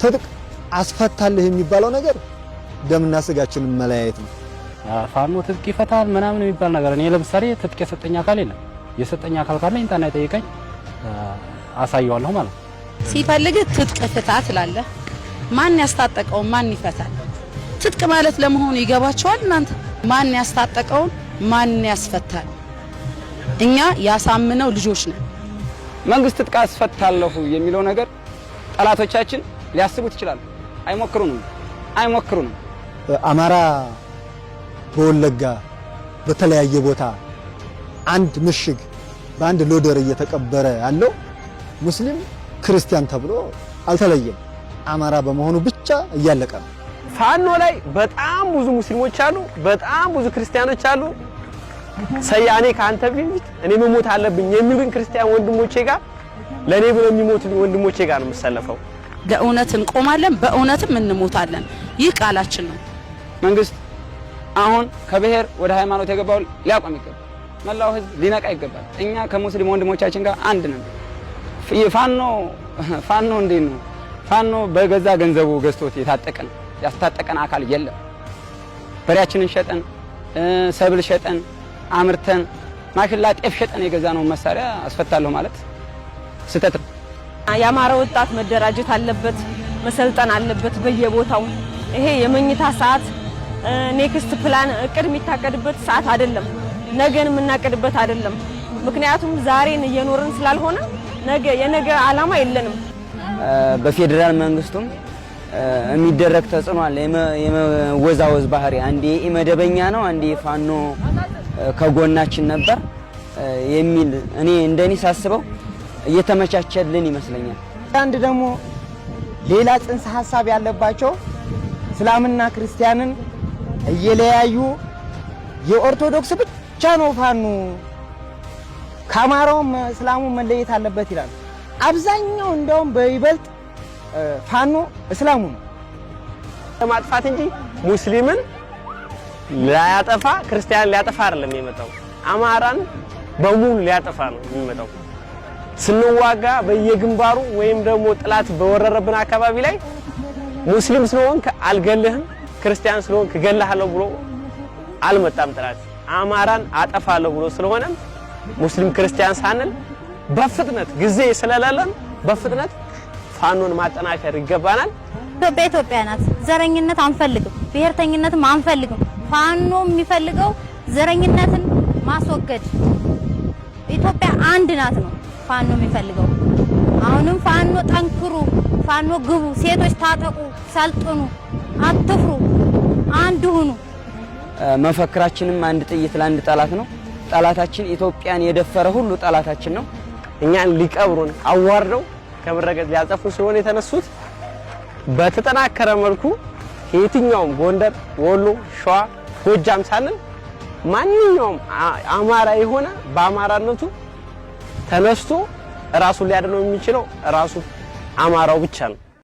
ትጥቅ አስፈታልህ የሚባለው ነገር ደምና ስጋችንን መለያየት ነው። ፋኖ ትጥቅ ይፈታል ምናምን የሚባል ነገር እኔ ለምሳሌ ትጥቅ የሰጠኝ አካል የለም። የሰጠኝ አካል ካለ እንታና ይጠይቀኝ አሳየዋለሁ ማለት ነው። ሲፈልግ ትጥቅ ፍታ ትላለህ። ማን ያስታጠቀው ማን ይፈታል? ትጥቅ ማለት ለመሆኑ ይገባቸዋል እናንተ? ማን ያስታጠቀው ማን ያስፈታል? እኛ ያሳምነው ልጆች ነን። መንግስት ትጥቅ አስፈታለሁ የሚለው ነገር ጠላቶቻችን ሊያስቡት ይችላሉ። አይሞክሩንም። አማራ በወለጋ በተለያየ ቦታ አንድ ምሽግ በአንድ ሎደር እየተቀበረ ያለው ሙስሊም ክርስቲያን ተብሎ አልተለየም። አማራ በመሆኑ ብቻ እያለቀ ነው። ፋኖ ላይ በጣም ብዙ ሙስሊሞች አሉ፣ በጣም ብዙ ክርስቲያኖች አሉ። ሰያኔ ካንተ ቢት እኔ መሞት አለብኝ የሚሉኝ ክርስቲያን ወንድሞቼ ጋር ለኔ ብለው የሚሞቱኝ ወንድሞቼ ጋር ነው የምሰለፈው። ለእውነት እንቆማለን፣ በእውነትም እንሞታለን። ይህ ቃላችን ነው። መንግስት አሁን ከብሔር ወደ ሃይማኖት የገባው ሊያቆም ይገባል። መላው ህዝብ ሊነቃ ይገባል። እኛ ከሙስሊም ወንድሞቻችን ጋር አንድ ነን። ፋኖ እንዴት ነው? ፋኖ በገዛ ገንዘቡ ገዝቶት ያስታጠቀን አካል የለም። በሬያችንን ሸጠን ሰብል ሸጠን አምርተን ማሽላ ጤፍ ሸጠን የገዛነው መሳሪያ አስፈታለሁ ማለት ስህተት ነው። የአማራ ወጣት መደራጀት አለበት፣ መሰልጠን አለበት በየቦታው። ይሄ የመኝታ ሰዓት ኔክስት ፕላን እቅድ የሚታቀድበት ሰዓት አይደለም፣ ነገን የምናቀድበት አይደለም። ምክንያቱም ዛሬን እየኖርን ስላልሆነ የነገ ዓላማ የለንም። በፌደራል መንግስቱም የሚደረግ ተጽዕኖ አለ። የመወዛወዝ ባህሪ አንዴ መደበኛ ነው፣ አንዴ ፋኖ ከጎናችን ነበር የሚል እኔ እንደኔ ሳስበው እየተመቻቸልን ይመስለኛል። አንድ ደግሞ ሌላ ጽንሰ ሐሳብ ያለባቸው እስላምና ክርስቲያንን እየለያዩ የኦርቶዶክስ ብቻ ነው ፋኖ ከአማራውም እስላሙ መለየት አለበት ይላል። አብዛኛው እንደውም በይበልጥ ፋኖ እስላሙ ነው ለማጥፋት እንጂ ሙስሊምን ሊያጠፋ ክርስቲያን ሊያጠፋ አይደለም የመጣው። አማራን በሙሉ ሊያጠፋ ነው የሚመጣው። ስንዋጋ በየግንባሩ ወይም ደግሞ ጥላት በወረረብን አካባቢ ላይ ሙስሊም ስለሆንክ አልገልህም፣ ክርስቲያን ስለሆንክ እገልሃለሁ ብሎ አልመጣም። ጥላት አማራን አጠፋለሁ ብሎ ስለሆነ ሙስሊም ክርስቲያን ሳንል በፍጥነት ጊዜ ስለሌለን በፍጥነት ፋኖን ማጠናከር ይገባናል። ኢትዮጵያ ናት። ዘረኝነት አንፈልግም፣ ብሔርተኝነትም አንፈልግም። ፋኖ የሚፈልገው ዘረኝነትን ማስወገድ። ኢትዮጵያ አንድ ናት ነው ፋኖ የሚፈልገው። አሁንም ፋኖ ጠንክሩ፣ ፋኖ ግቡ፣ ሴቶች ታጠቁ፣ ሰልጥኑ፣ አትፍሩ፣ አንድ ሁኑ። መፈክራችንም አንድ ጥይት ለአንድ ጠላት ነው። ጠላታችን ኢትዮጵያን የደፈረ ሁሉ ጠላታችን ነው። እኛን ሊቀብሩን አዋርደው ከመረገጥ ሊያጠፉ ስለሆነ የተነሱት በተጠናከረ መልኩ የትኛውም ጎንደር፣ ወሎ፣ ሸዋ፣ ጎጃም ሳንል ማንኛውም አማራ የሆነ በአማራነቱ ተነስቶ ራሱን ሊያድነው የሚችለው ራሱ አማራው ብቻ ነው።